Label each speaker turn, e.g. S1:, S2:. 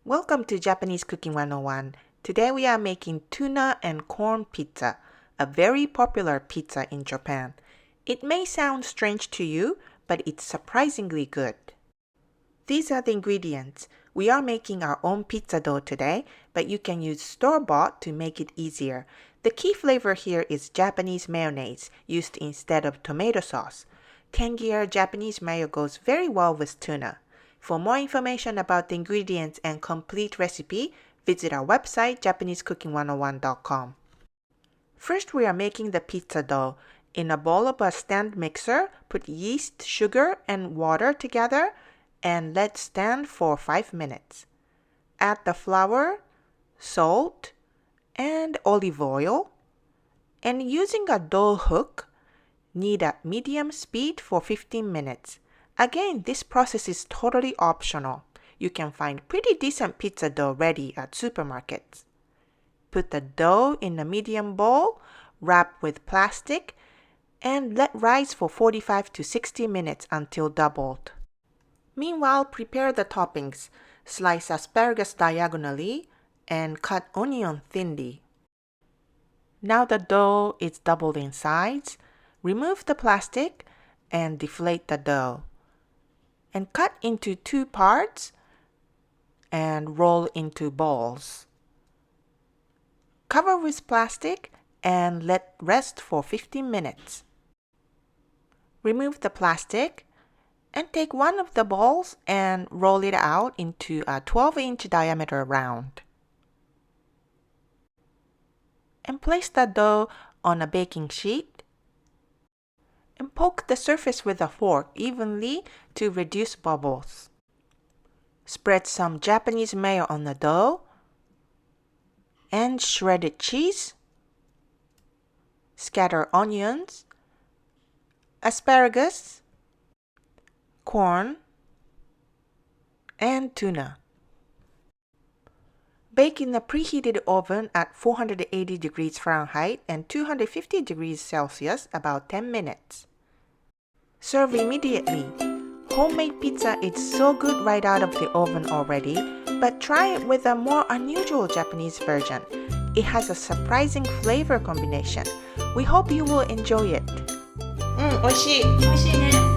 S1: Welcome to Japanese Cooking 101. Today we are making tuna and corn pizza, a very popular pizza in Japan. It may sound strange to you, but it's surprisingly good. These are the ingredients. We are making our own pizza dough today, but you can use store-bought to make it easier. The key flavor here is Japanese mayonnaise, used instead of tomato sauce. Tangier Japanese mayo goes very well with tuna. For more information about the ingredients and complete recipe, visit our website japanesecooking101.com. First, we are making the pizza dough. In a bowl of a stand mixer, put yeast, sugar, and water together and let stand for 5 minutes. Add the flour, salt, and olive oil. And using a dough hook, knead at medium speed for 15 minutes. Again, this process is totally optional. You can find pretty decent pizza dough ready at supermarkets. Put the dough in a medium bowl, wrap with plastic, and let rise for 45 to 60 minutes until doubled. Meanwhile, prepare the toppings. Slice asparagus diagonally and cut onion thinly. Now the dough is doubled in size. Remove the plastic and deflate the dough. And cut into 2 parts and roll into balls. Cover with plastic and let rest for 15 minutes. Remove the plastic and take one of the balls and roll it out into a 12-inch diameter round. And place the dough on a baking sheet and poke the surface with a fork evenly to reduce bubbles. Spread some Japanese mayo on the dough and shredded cheese. Scatter onions, asparagus, corn, and tuna. Bake in a preheated oven at 480 degrees Fahrenheit and 250 degrees Celsius about 10 minutes. Serve immediately. Homemade pizza is so good right out of the oven already, but try it with a more unusual Japanese version. It has a surprising flavor combination. We hope you will enjoy it.
S2: 美味しい。美味しいね。